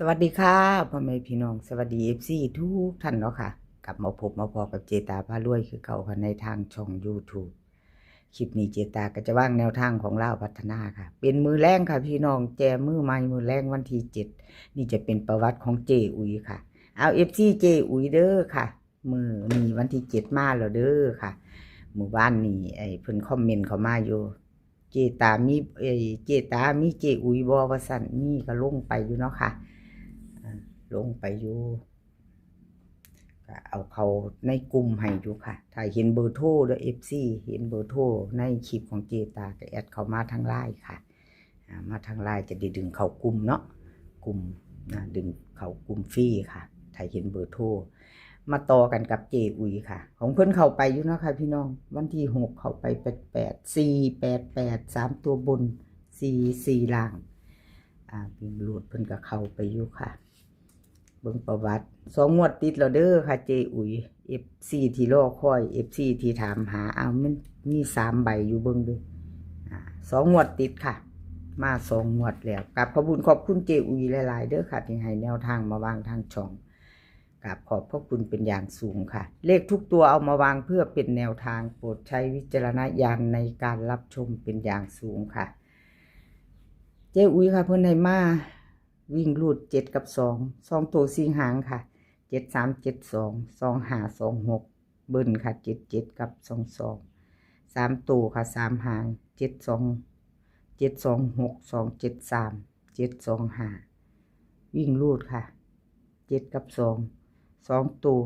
สวัสดีค่ะพ่อแม่พี่น้องสวัสดีFCทุกท่านเนาะค่ะกลับมาพบมาพอกับเจตาพารวยคือเก่าค่ะในทางช่อง YouTube คลิปนี้เจตาก็จะว่างแนวทางของเล่าพัฒนาค่ะเป็นมือแรงค่ะพี่น้องแจมือใหม่มือแรงวันที่7นี่จะเป็นประวัติของเจอุ๋ยค่ะเอา FC เจอุ๋ยเด้อค่ะมือนี่วันที่7มาแล้วเด้อค่ะมือบ้านนี่เพิ่นคอมเมนต์เข้ามาอยู่เจตามีเจตามีเจอุ๋ยบ่ว่าซั่นนี่ก็ลงไปอยู่เนาะค่ะลงไปอยู่ก็เอาเขาในกลุ่มให้อยู่ค่ะถ้าเห็นเบอร์โทรด้วย FC เห็นเบอร์โทรในคลิปของเจตาก็แอดเข้ามาทางไลน์ค่ะมาทางไลน์จะได้ดึงเข้ากลุ่มเนาะกลุ่มดึงเข้ากลุ่มฟรีค่ะถ้าเห็นเบอร์โทรมาต่อกันกับเจอุ๋ยค่ะของเพิ่นเข้าไปอยู่เนาะค่ะพี่น้องวันที่6เข้าไป488 3ตัวบน4ล่างวิ่งรูดเพิ่นก็เข้าไปอยู่ค่ะเบิ่งประวัติ2 งวดติดแล้วเด้อค่ะเจอุ๋ย FC ที่รอคอย FC ที่ถามหามันมี3 ใบอยู่เบิ่งดู2 งวดติดค่ะมา2 งวดแล้วกับขอบคุณเจอุ๋ยหลายๆเด้อค่ะที่ให้แนวทางมาวางทางช่องกับขอบพระคุณเป็นอย่างสูงค่ะเลขทุกตัวเอามาวางเพื่อเป็นแนวทางโปรดใช้วิจารณญาณในการรับชมเป็นอย่างสูงค่ะเจอุ๋ยค่ะเพิ่นให้มาวิ่งรูด7กับ2ตัว4 หางค่ะ73722526เบิ้ลค่ะ77กับ22 3ตัวค่ะ3 หาง72726273725วิ่งรูดค่ะ7กับ2ตัว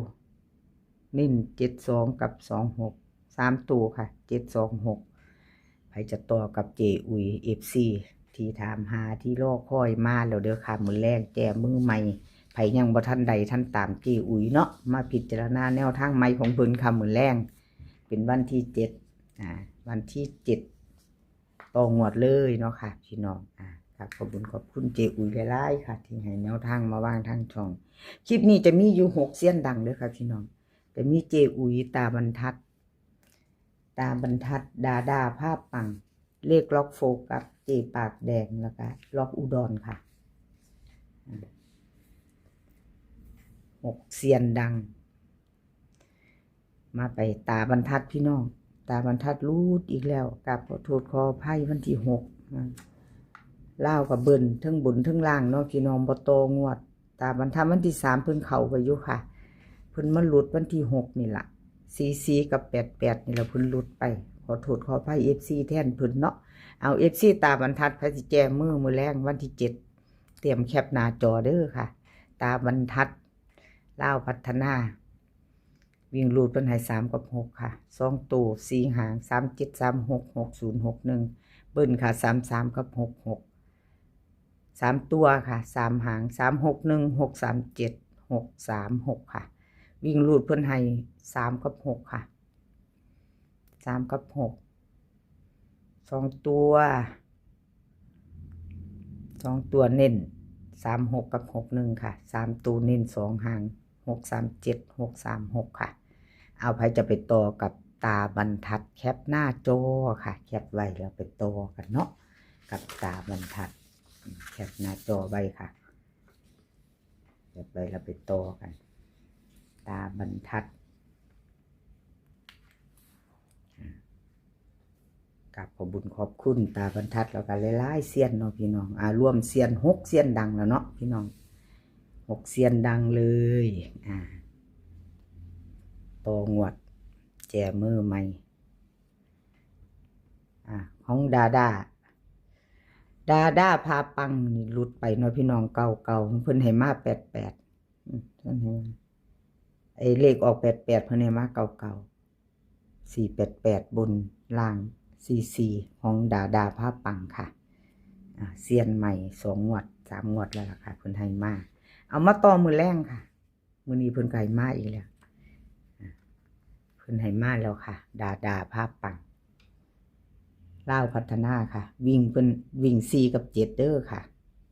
นิ่น72กับ26 3ตัวค่ะ726ใครจะต่อกับเจอุ๋ย FCที่ถามหาที่รอคอยมาแล้วเด้อค่ะมือแรกแจมือใหม่ไผยังบ่ทันใดท่านตามเจอุ๋ยเนาะมาพิจารณาแนวทางใหม่ของเพิ่นค่ะมือแรงเป็นวันที่วันที่7ต่องวดเลยเนาะค่ะพี่น้องครับขอบคุณเจอุ๋ยหลายๆค่ะที่ให้แนวทางมาวางทางช่องคลิปนี้จะมีอยู่6 เสี้ยนดังเด้อค่ะพี่น้องจะมีเจอุ๋ยตาบรรทัดดาภาพปังเลขล็อกโฟกัสเจปากแดงแล้วก็ล็อกอุดรค่ะ6 เซียนดังมาไปตาบรรทัดพี่น้องตาบรรทัดรูดอีกแล้วกับขอโทษขออภัยวันที่6เล่ากับเบิ้ลทั้งบนทั้งล่างเนาะพี่น้องบ่โตงวดตาบรรทัดวันที่3เพิ่นเข้าไปอยู่ค่ะเพิ่นมาหลุดวันที่6นี่ล่ะ44กับ88นี่ล่ะเพิ่นหลุดไปขอโทษขออภัย FC แทนเพิ่นเนาะเอา FC ตาบรรทัดพระสิแจมือแรงวันที่7เตรียมแคปหน้าจอเด้อค่ะตาบรรทัดเล่าพัฒนาวิ่งรูดเป็นให้3กับ6ค่ะ2ตัว4 หาง37366061เบิ้ลค่ะ33กับ66 3ตัวค่ะ3 หาง361637 636ค่ะวิ่งรูดเพิ่นให้3กับ6ค่ะ3กับ6 2ตัวเน้น36กับ61ค่ะ3ตัวเน้น2 หาง637636ค่ะเอาไผจะไปต่อกับตาบรรทัดแคปหน้าจอค่ะแคปไว้แล้วไปต่อกันเนาะกับตาบรรทัดแคปหน้าจอไว้ค่ะแคปไว้แล้วไปต่อกันตาบรรทัดกับขอบคุณตาบรรทัดแล้วก็หลายๆเซียนเนาะพี่น้องรวมเซียน6 เซียนดังแล้วเนาะพี่น้อง6 เซียนดังเลยต่องวดแจมือใหม่ของดาพาปังนี่หลุดไปเนาะพี่น้องเก่าเพิ่นให้มา88เพิ่นให้เลขออก88เพิ่นให้มาเก่า488บนล่าง44ของดาพาปังค่ะเซียนใหม่2 งวด3 งวดแล้วล่ะค่ะเพิ่นให้มาเอามาต่อมือแรงค่ะมื้อนี้เพิ่นก็ให้มาอีกแล้วเพิ่นให้มาแล้วค่ะดาภาพปังเล่าพัฒนาค่ะวิ่งเพิ่นวิ่ง4กับ7เด้อค่ะ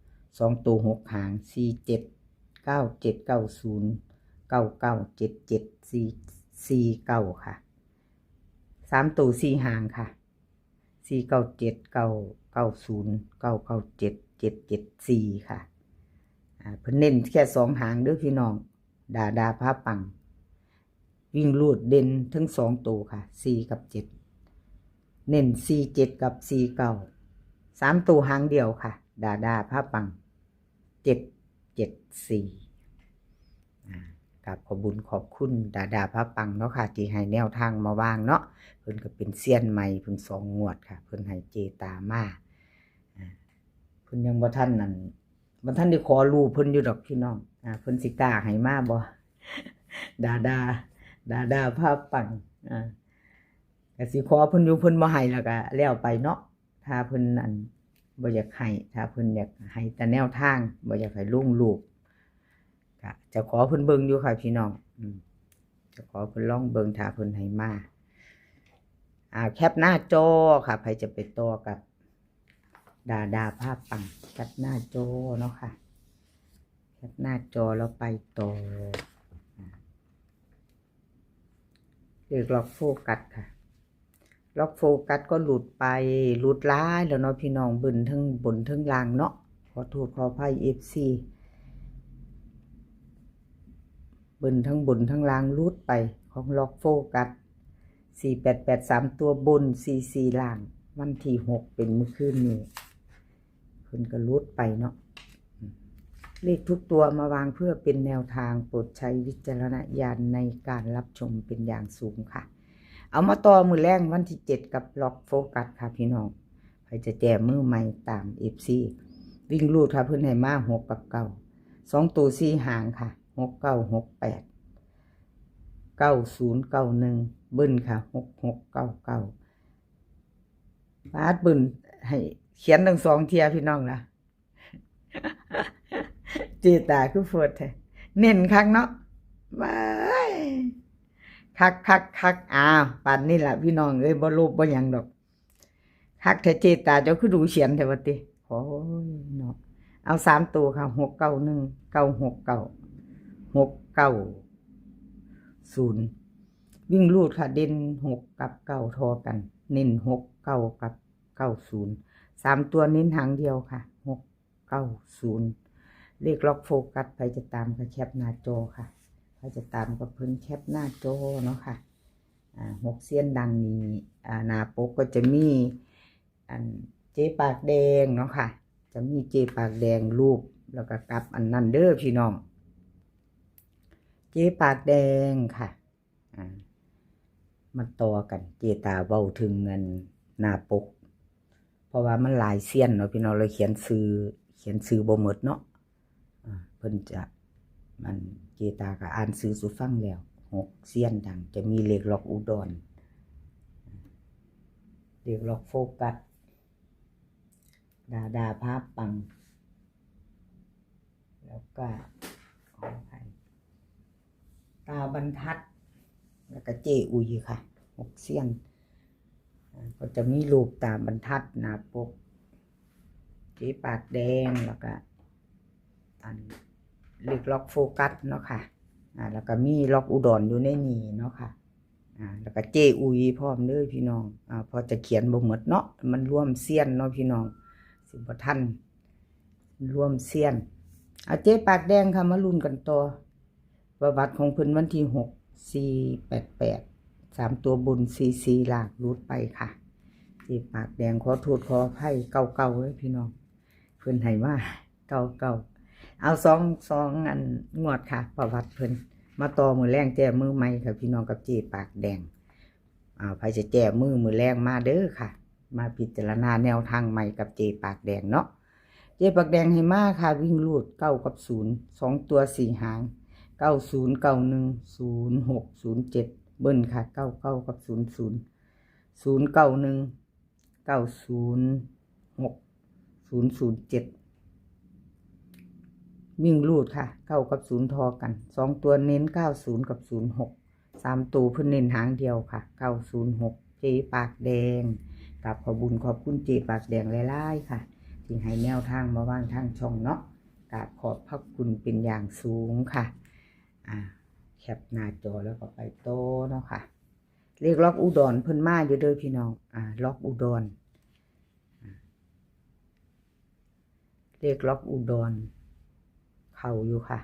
2ตัว6 หาง479099774449ค่ะ3ตัว4 หางค่ะ4979909977774ค่ะ เพิ่นเน้นแค่2 หางเด้อพี่น้องดาพาปังวิ่งรูดเด่นทั้ง2ตัวค่ะ4กับ7เน้น4 7กับ4 9 3ตัวหางเดียวค่ะดาพาปัง7 7 4กับขอบุญขอบคุณดาพาปังเนาะค่ะที่ให้แนวทางมาวางเนาะเพิ่นก็เป็นเซียนใหม่เพิ่ง2 งวดค่ะเพิ่นให้เจตามาเพิ่นยังบ่ทันนั่นบ่ทันได้ขอรู้เพิ่นอยู่ดอกพี่น้องเพิ่นสิกล้าให้มาบ่ดาพาปังก็สิขอเพิ่นอยู่เพิ่นบ่ให้แล้วก็แล้วไปเนาะถ้าเพิ่นอันบ่อยากให้ถ้าเพิ่นอยากให้แต่แนวทางบ่อยากให้ลงรูปก็จะขอเพิ่นเบิ่งอยู่ค่ะพี่น้องจะขอเพิ่นลองเบิ่งถ้าเพิ่นให้มาแคปหน้าจอค่ะใครจะไปต่อกับดาภาพปังแคปหน้าจอเนาะค่ะแคปหน้าจอแล้วไปต่อเรียกล็อกโฟกัสค่ะล็อกโฟกัสก็หลุดไปหลุดร้ายแล้วเนาะพี่น้องบนทั้งล่างเนาะขอโทษขออภัย FC บนทั้งล่างหลุดไปของล็อกโฟกัส4883ตัวบน44ล่างวันที่6เป็นมื้อคืนนี้เพิ่นก็หลุดไปเนาะเลขทุกตัวมาวางเพื่อเป็นแนวทางโปรดใช้วิจารณญาณในการรับชมเป็นอย่างสูงค่ะเอามาต่อมือแรงวันที่7กับล็อกโฟกัสค่ะพี่น้องใครจะแจมมือใหม่ตาม FC วิ่งรูดค่ะเพิ่นให้มา6กับ9 2ตัว4หางค่ะ6 9 6 8 90 91เบิ้ลค่ะ6 6 9 9บาดเบิ้ลให้เขียนทั้ง2เที่ยพี่น้องล่ะเจตาคือฟดแท้เน้นคักเนาะว้ายคักป่านนี้ล่ะพี่น้องเอ้ยบ่ลบบ่หยังดอกคักแท้เจตาเจ้าคือดูเขียนแท้ว่าติโอ้ยเนาะเอา3ตัวค่ะ6 9 1 9 6 9 6 9 0วิ่งรูดค่ะเด่น6กับ9ทอกันเน้น6 9กับ90 3ตัวเน้นหางเดียวค่ะ6 9 0เลขล็อกโฟกัสไปจะตามกับแคปหน้าจอค่ะใครจะตามกับเพิ่นแคปหน้าจอเนาะค่ะ6เสี้ยนดังนี้หน้าปกก็จะมีเจปากแดงเนาะค่ะจะมีเจปากแดงรูปแล้วก็กับอันนั้นเด้อพี่น้องเจปากแดงค่ะมันต่อกันเจตาเว้าถึงเงินหน้าปกเพราะว่ามันหลายเสี้ยนเนาะพี่น้องเลยเขียนซื้อบ่หมดเนาะเพิ่นจะมันเจตาก็อ่านซื้อสู่ฟังแล้ว6เสี้ยนดังจะมีเลขล็อกอุดรเลขล็อกโฟกัสดาภาพปังแล้วก็ตาบรรทัดแล้วก็เจอุยค่ะ6เสี้ยนก็จะมีรูปตาบรรทัดหน้าปกเจปากแดงแล้วก็เลขล็อกโฟกัสเนาะค่ะแล้วก็มีล็อกอุดรอยู่ในนี้เนาะค่ะแล้วก็เจอุยพร้อมเด้อพี่น้องพอจะเขียนบ่หมดเนาะมันร่วมเสี้ยนเนาะพี่น้องสิบ่ทันร่วมเสี้ยนเอาเจปากแดงค่ะมาลุ้นกันต่อประวัติของเพิ่นวันที่6 488 3ตัวบน44ล่างรูดไปค่ะเจปากแดงขอโทษขออภัยเก่าๆเด้อพี่น้องเพิ่นให้มาเก่าเอา2อันงวดค่ะประวัติเพิ่นมาต่อมือแรงแจ้มือใหม่ค่ะพี่น้องกับเจปากแดงใครจะแจ้มือแรงมาเด้อค่ะมาพิจารณาแนวทางใหม่กับเจปากแดงเนาะเจปากแดงให้มาค่ะวิ่งรูด9กับ0 2ตัว4หาง90 91 06 07เบิ้ลค่ะ99กับ00 091 906 007วิ่งรูดค่ะ9กับ0ทอกัน2ตัวเน้น90กับ06 3ตัวเพิ่นเน้นหางเดียวค่ะ906เจปากแดงกับขอบุญขอบคุณเจปากแดงหลายๆค่ะที่ให้แนวทางมาวางทางช่องเนาะกราบขอบพระคุณเป็นอย่างสูงค่ะแคปหน้าจอแล้วก็ไปโตเนาะค่ะเลขล็อกอุดรเพิ่นมาอยู่เด้อพี่น้องล็อกอุดรเลขล็อกอุดร เข้าอยู่ค่ะ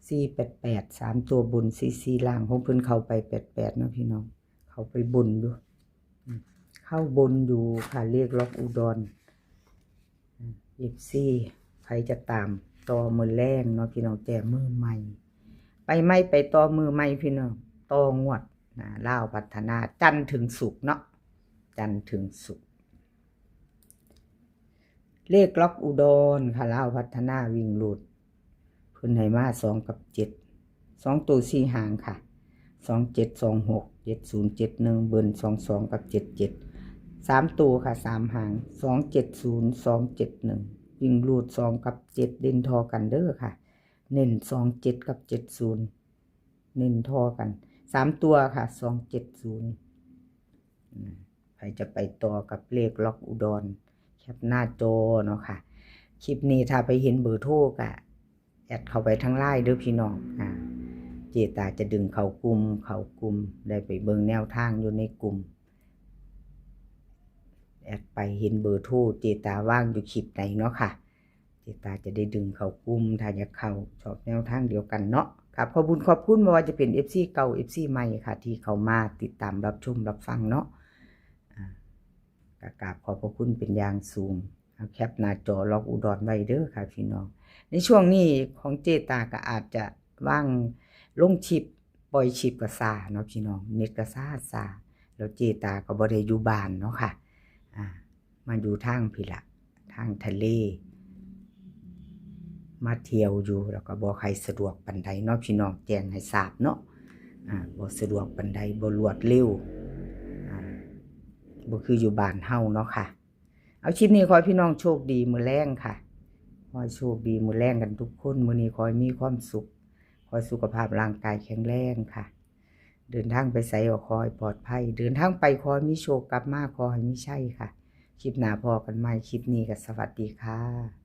488 3ตัวบน44ล่างของเพิ่นเข้าไป88เนาะพี่น้องเข้าไปบนอยู่เข้าบนอยู่ค่ะเลขล็อกอุดรFC ใครจะตามต่อมือแรงเนาะพี่น้องแต่มือใหม่ไปไม่ไปต่อมือใหม่พี่น้องต่องวดนะลาวพัฒนาจันทร์ถึงศุกร์เนาะจันทร์ถึงศุกร์เลขล็อกอุดรค่ะลาวพัฒนาวิ่งหลุดเพิ่นให้มา2กับ7 2ตัว4หางค่ะ2726 7071เบิ่น22กับ77 3ตัวค่ะ3หาง270 271วิ่งหลุด2กับ7เด่นทอกันเด้อค่ะเน้น27กับ70เน้นทอกัน3ตัวค่ะ270ใครจะไปต่อกับเลขล็อกอุดรแคปหน้าจอเนาะค่ะคลิปนี้ถ้าไปเห็นเบอร์โทรก็แอดเข้าไปทางไลน์เด้อพี่น้องเจตาจะดึงเข้ากลุ่มได้ไปเบิ่งแนวทางอยู่ในกลุ่มแอดไปเห็นเบอร์โทรเจตาว่างอยู่คลิปไหนเนาะค่ะเจตาจะได้ดึงเข้ากลุ่มถ้าอยากเข้าชอบแนวทางเดียวกันเนาะครับขอบคุณไม่ว่าจะเป็น FC เก่า FC ใหม่ค่ะที่เข้ามาติดตามรับชมรับฟังเนาะกราบขอบพระคุณเป็นอย่างสูงเอาแคปหน้าจอล็อกอุดรไว้เด้อค่ะพี่น้องในช่วงนี้ของเจตาก็อาจจะว่างลงชิปปล่อยชิปก็ซาเนาะพี่น้องเน็ตก็ซาแล้วเจตาก็บ่ได้อยู่บ้านเนาะค่ะมาอยู่ทางพี่ละทางทะเลมาเที่ยวอยู่แล้วก็บ่ใครสะดวกปานใดเนาะพี่น้องแจ้งให้ทราบเนาะบ่สะดวกปานใดบ่รวดเร็วบ่คืออยู่บ้านเฮาเนาะค่ะเอาคลิปนี้ขอให้พี่น้องโชคดีมื้อแลงค่ะขอให้โชคดีมื้อแลงกันทุกคนมื้อนี้ขอให้มีความสุขขอให้สุขภาพร่างกายแข็งแรงค่ะเดินทางไปไสก็ขอให้ปลอดภัยเดินทางไปขอให้มีโชคกลับมาขอให้มีชัยค่ะคลิปหน้าพอกันใหม่คลิปนี้ก็สวัสดีค่ะ